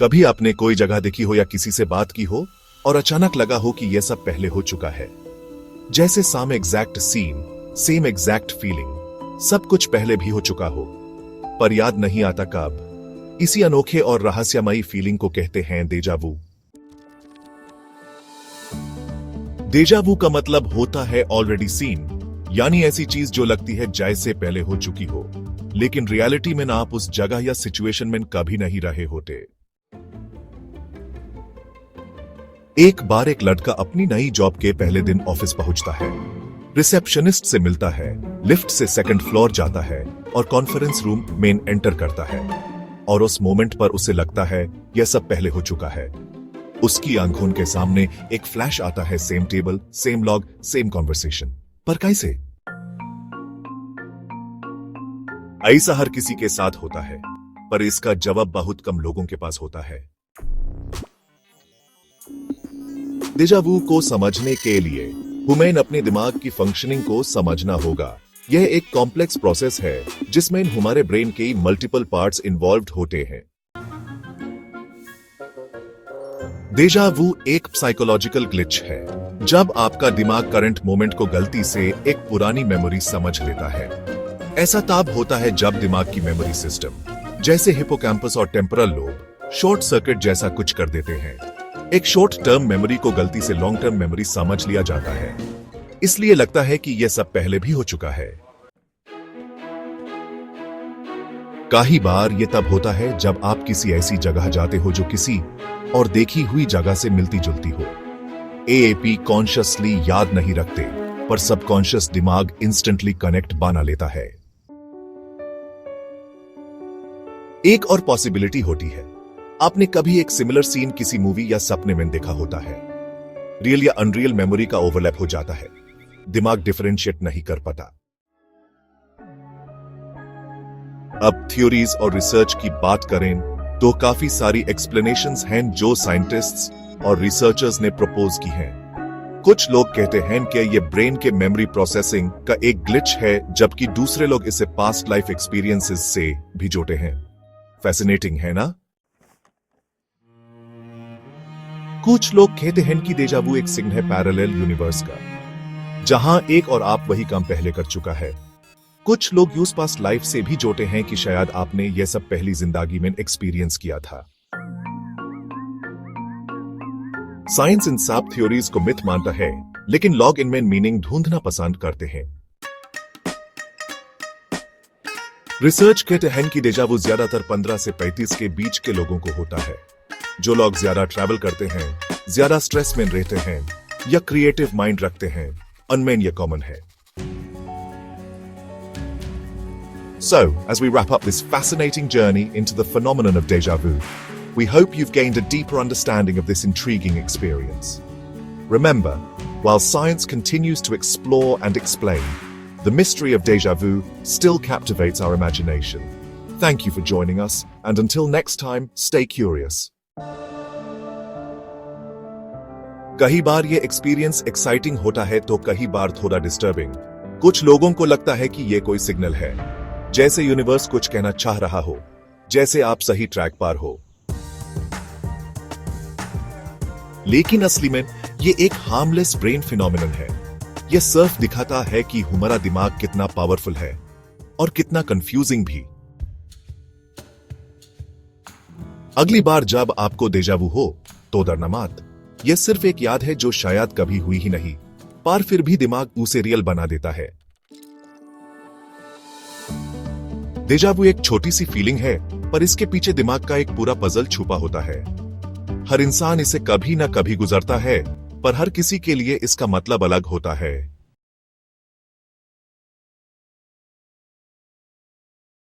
कभी आपने कोई जगह देखी हो या किसी से बात की हो और अचानक लगा हो कि यह सब पहले हो चुका है। जैसे same exact scene, same exact feeling, सब कुछ पहले भी हो चुका हो, पर याद नहीं आता कब। इसी अनोखे और रहस्यमयी फीलिंग को कहते हैं डेजावू। डेजावू का मतलब होता है ऑलरेडी सीन, यानी ऐसी चीज जो लगती है जैसे पहले हो चुकी हो, लेकिन रियलिटी में ना आप उस जगह या सिचुएशन में कभी नहीं रहे होते। एक बार एक लड़का अपनी नई जॉब के पहले दिन ऑफिस पहुंचता है, रिसेप्शनिस्ट से मिलता है, लिफ्ट से सेकंड फ्लोर जाता है और कॉन्फ्रेंस रूम मेन एंटर करता है। और उस मोमेंट पर उसे लगता है यह सब पहले हो चुका है। उसकी आंखों के सामने एक फ्लैश आता है, same table, same log, same conversation. पर कैसे? ऐसा हर किसी के साथ होता है, पर इसका जवाब बहुत कम लोगों के पास होता है। डेजावू को समझने के लिए हमें अपने दिमाग की फंक्शनिंग को समझना होगा। यह एक कॉम्प्लेक्स प्रोसेस है जिसमें हमारे ब्रेन के मल्टीपल पार्ट्स इन्वॉल्व्ड होते हैं। डेजावू एक साइकोलॉजिकल ग्लिच है, जब आपका दिमाग करंट मोमेंट को गलती से एक पुरानी मेमोरी समझ लेता है। ऐसा तब होता है जब दिमाग की मेमोरी सिस्टम, जैसे हिपोकैम्पस और टेम्पोरल लोब, शॉर्ट सर्किट जैसा कुछ कर देते हैं। एक शॉर्ट टर्म मेमोरी को गलती से लॉन्ग टर्म मेमोरी समझ लिया जाता है, इसलिए लगता है कि यह सब पहले भी हो चुका है। कई बार यह तब होता है जब आप किसी ऐसी जगह जाते हो जो किसी और देखी हुई जगह से मिलती जुलती हो। एएपी कॉन्शियसली याद नहीं रखते, पर सबकॉन्शियस दिमाग इंस्टेंटली कनेक्ट बना लेता है। एक और पॉसिबिलिटी होती है, आपने कभी एक सिमिलर सीन किसी मूवी या सपने में देखा होता है। रियल या अनरियल मेमोरी का ओवरलैप हो जाता है, दिमाग डिफरेंशिएट नहीं कर पाता। अब थ्योरीज और रिसर्च की बात करें तो काफी सारी एक्सप्लेनेशंस हैं जो साइंटिस्ट्स और रिसर्चर्स ने प्रपोज की हैं। कुछ लोग कहते हैं कि यह ब्रेन के मेमोरी प्रोसेसिंग का एक ग्लिच है, जबकि दूसरे लोग इसे पास्ट लाइफ एक्सपीरियंसेस से भी जोड़ते हैं। फैसिनेटिंग है ना? कुछ लोग कहते हैं कि डेजावू एक सिग्नल है पैरेलल यूनिवर्स का, जहां एक और आप वही काम पहले कर चुका है। कुछ लोग यूज पास्ट लाइफ से भी जोड़ते हैं कि शायद आपने यह सब पहली जिंदगी में एक्सपीरियंस किया था। साइंस इन सब थ्योरीज को मिथ मानता है, लेकिन लोग इनमें मीनिंग ढूंढना पसंद करते हैं। रिसर्च कहते हैं कि डेजावू ज्यादातर 15 से 35 के बीच के लोगों को होता है। जो लोग ज्यादा ट्रैवल करते हैं, ज्यादा स्ट्रेस में रहते हैं या क्रिएटिव माइंड रखते हैं, उनमें यह कॉमन है। So, as we wrap up this fascinating journey into the phenomenon of déjà vu, we hope you've gained a deeper understanding of this intriguing experience. Remember, while science continues to explore and explain, the mystery of déjà vu still captivates our imagination. Thank you for joining us, and until next time, stay curious. कई बार ये experience exciting होता है तो कई बार थोड़ा disturbing. कुछ लोगों को लगता है कि ये कोई सिग्नल है, जैसे यूनिवर्स कुछ कहना चाह रहा हो, जैसे आप सही ट्रैक पर हो। लेकिन असली में ये एक हार्मलेस ब्रेन फिनोमिनन है। यह सिर्फ दिखाता है कि हमारा दिमाग कितना पावरफुल है और कितना कंफ्यूजिंग भी। अगली बार जब आपको डेजावू हो तो डरना मत। यह सिर्फ एक याद है जो शायद कभी हुई ही नहीं, पर फिर भी दिमाग उसे रियल बना देता है। डेजावू एक छोटी सी फीलिंग है, पर इसके पीछे दिमाग का एक पूरा पजल छुपा होता है। हर इंसान इसे कभी ना कभी गुजरता है, पर हर किसी के लिए इसका मतलब अलग होता है।